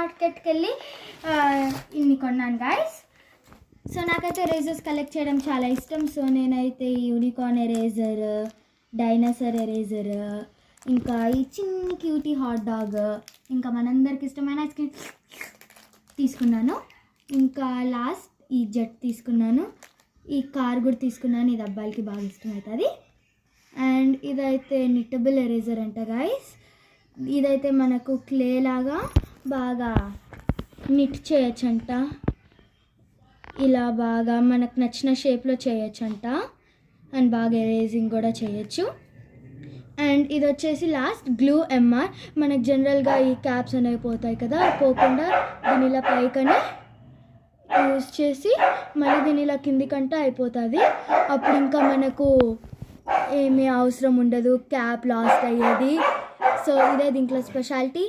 మార్కెట్కి వెళ్ళి ఇన్ని కొన్నాను గాయస్. సో నాకైతే ఎరేజర్స్ కలెక్ట్ చేయడం చాలా ఇష్టం. సో నేనైతే ఈ యూనికార్న్ ఎరేజర్, డైనోసార్ ఎరేజర్, ఇంకా ఈ చిన్ని క్యూటీ హాట్ డాగ్, ఇంకా మనందరికి ఇష్టమైన ఐస్ క్రీమ్ తీసుకున్నాను. ఇంకా లాస్ట్ ఈ జెట్ తీసుకున్నాను. ఈ కార్ కూడా తీసుకున్నాను, ఇది అబ్బాయిలకి బాగా ఇష్టమవుతుంది. అండ్ ఇదైతే నిట్టబుల్ ఎరేజర్ అంట గాయస్. ఇదైతే మనకు క్లే లాగా బాగా నిట్ చేయొచ్చంట, ఇలా బాగా మనకు నచ్చిన షేప్లో చేయొచ్చంట. అండ్ బాగా ఎరేజింగ్ కూడా చేయొచ్చు. అండ్ ఇది వచ్చేసి లాస్ట్ గ్లూ ఎంఆర్. మనకు జనరల్గా ఈ క్యాప్స్ అనేవి పోతాయి కదా, పోకుండా దీని ఇలా పైకని యూజ్ చేసి మళ్ళీ దీని ఇలా కిందికంటే అయిపోతుంది. అప్పుడు ఇంకా మనకు ఏమీ అవసరం ఉండదు క్యాప్ లాస్ట్ అయ్యేది. సో ఇదే దీంట్లో స్పెషాలిటీ.